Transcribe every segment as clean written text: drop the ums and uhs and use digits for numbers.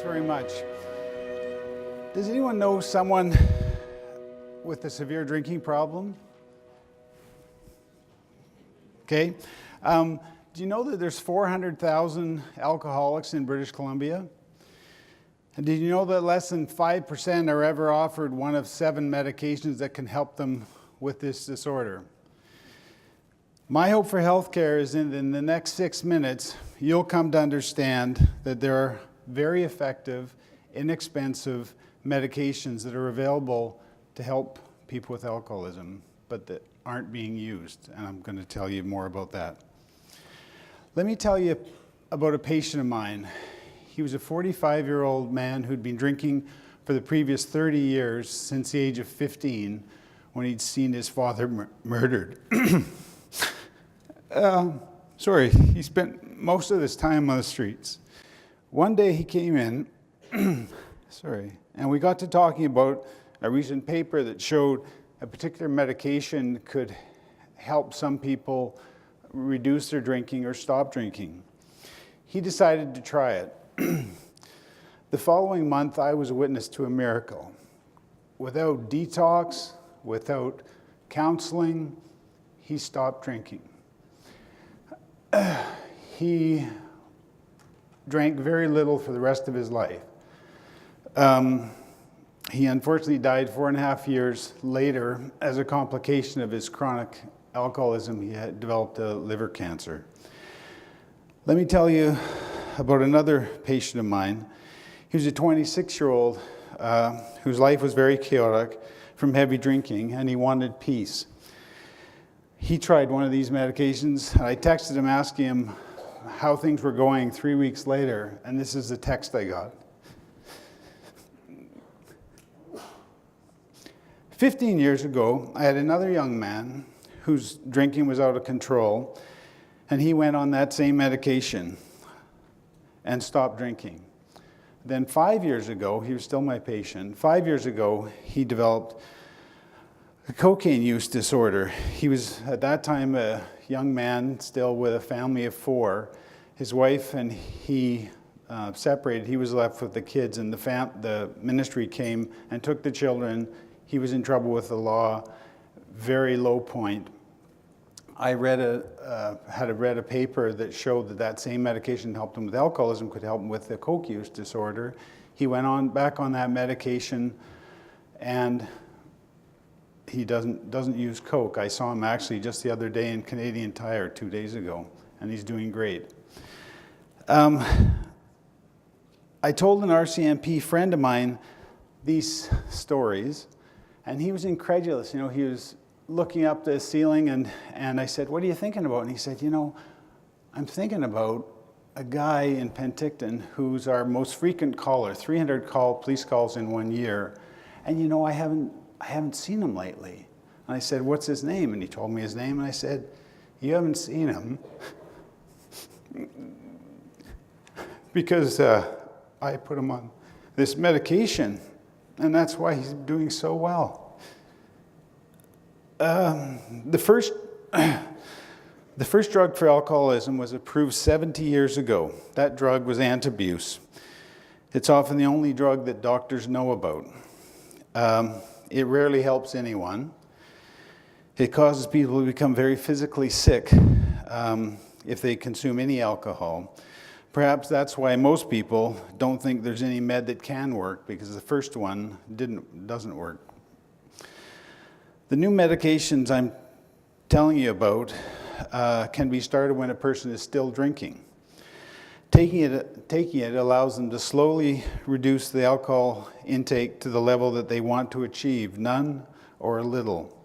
Thanks very much. Does anyone know someone with a severe drinking problem? Okay. Do you know that there's 400,000 alcoholics in British Columbia? And did you know that less than 5% are ever offered one of 7 medications that can help them with this disorder? My hope for healthcare is in the next 6 minutes, you'll come to understand that there are very effective, inexpensive medications that are available to help people with alcoholism, but that aren't being used. And I'm going to tell you more about that. Let me tell you about a patient of mine. He was a 45-year-old man who'd been drinking for the previous 30 years since the age of 15 when he'd seen his father murdered. He spent most of his time on the streets. One day he came in, and we got to talking about a recent paper that showed a particular medication could help some people reduce their drinking or stop drinking. He decided to try it. The following month, I was a witness to a miracle. Without detox, without counseling, he stopped drinking. He drank very little for the rest of his life. He unfortunately died 4.5 years later as a complication of his chronic alcoholism. He had developed a liver cancer. Let me tell you about another patient of mine. He was a 26-year-old whose life was very chaotic from heavy drinking, and he wanted peace. He tried one of these medications, and I texted him asking him how things were going 3 weeks later, and this is the text I got. 15 years ago, I had another young man whose drinking was out of control, and he went on that same medication and stopped drinking. Then 5 years ago, he was still my patient. 5 years ago, he developed a cocaine use disorder. He was, at that time, a young man still with a family of 4. His wife and he separated. He was left with the kids, and the ministry came and took the children. He was in trouble with the law, very low point. I had read a paper that showed that same medication helped him with alcoholism could help him with the coke use disorder. He went back on that medication, and he doesn't use coke. I saw him actually just the other day in Canadian Tire 2 days ago, and he's doing great. I told an RCMP friend of mine these stories, and he was incredulous. You know, he was looking up the ceiling, and I said, "What are you thinking about?" And he said, "You know, I'm thinking about a guy in Penticton who's our most frequent caller, 300 police calls in 1 year, and you know, I haven't seen him lately." And I said, "What's his name?" And he told me his name, and I said, "You haven't seen him because I put him on this medication, and that's why he's doing so well." The first drug for alcoholism was approved 70 years ago. That drug was antabuse. It's often the only drug that doctors know about. It rarely helps anyone. It causes people to become very physically sick if they consume any alcohol. Perhaps that's why most people don't think there's any med that can work, because the first one doesn't work. The new medications I'm telling you about can be started when a person is still drinking. Taking it allows them to slowly reduce the alcohol intake to the level that they want to achieve, none or a little.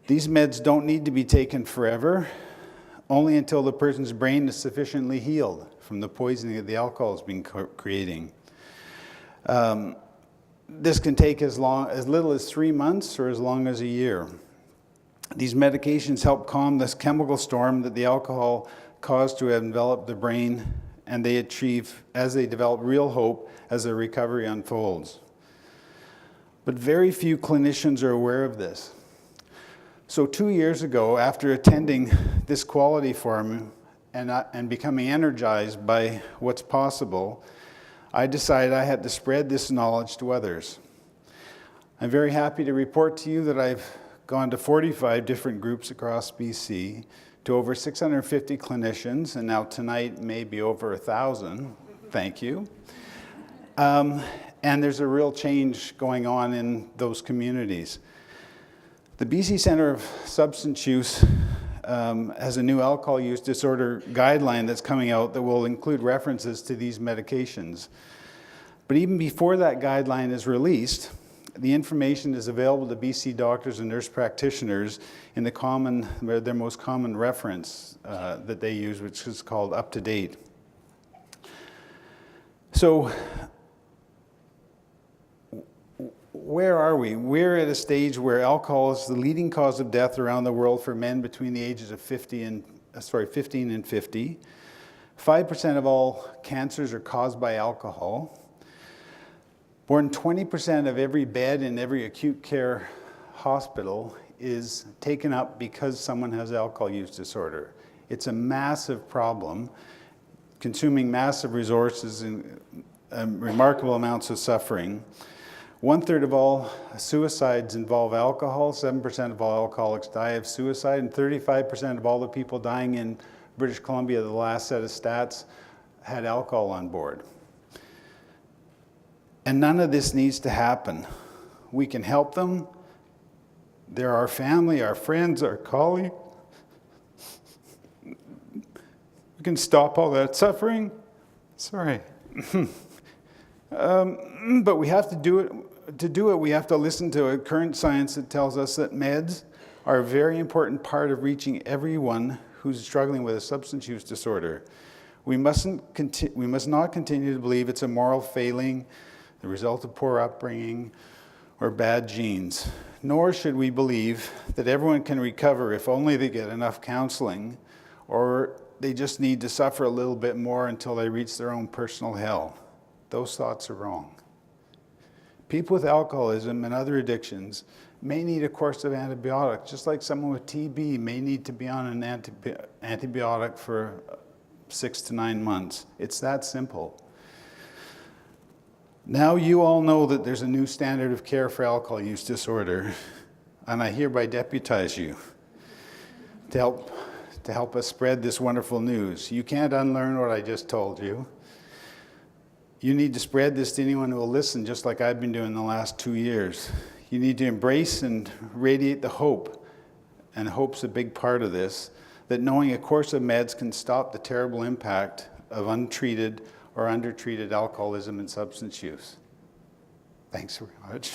These meds don't need to be taken forever, only until the person's brain is sufficiently healed from the poisoning that the alcohol has been creating. This can take as little as 3 months or as long as a year. These medications help calm this chemical storm that the alcohol caused to envelop the brain, and they develop real hope as the recovery unfolds. But very few clinicians are aware of this. So 2 years ago, after attending this quality forum and becoming energized by what's possible, I decided I had to spread this knowledge to others. I'm very happy to report to you that I've gone to 45 different groups across BC, to over 650 clinicians, and now tonight maybe over 1,000. Thank you. And there's a real change going on in those communities. The BC Centre of Substance Use has a new alcohol use disorder guideline that's coming out that will include references to these medications. But even before that guideline is released, the information is available to BC doctors and nurse practitioners in their most common reference that they use, which is called Up to Date. So, where are we? We're at a stage where alcohol is the leading cause of death around the world for men between the ages of 15 and 50. 5% of all cancers are caused by alcohol. More than 20% of every bed in every acute care hospital is taken up because someone has alcohol use disorder. It's a massive problem, consuming massive resources and remarkable amounts of suffering. 1/3 of all suicides involve alcohol, 7% of all alcoholics die of suicide, and 35% of all the people dying in British Columbia, the last set of stats, had alcohol on board. And none of this needs to happen. We can help them. They're our family, our friends, our colleagues. We can stop all that suffering. Sorry. But we have to do it. To do it, we have to listen to a current science that tells us that meds are a very important part of reaching everyone who's struggling with a substance use disorder. We must not continue to believe it's a moral failing, the result of poor upbringing, or bad genes. Nor should we believe that everyone can recover if only they get enough counseling, or they just need to suffer a little bit more until they reach their own personal hell. Those thoughts are wrong. People with alcoholism and other addictions may need a course of antibiotics, just like someone with TB may need to be on an antibiotic for 6 to 9 months. It's that simple. Now you all know that there's a new standard of care for alcohol use disorder, and I hereby deputize you to help us spread this wonderful news. You can't unlearn what I just told you. You need to spread this to anyone who will listen, just like I've been doing the last 2 years. You need to embrace and radiate the hope, and hope's a big part of this, that knowing a course of meds can stop the terrible impact of untreated or undertreated alcoholism and substance use. Thanks very much.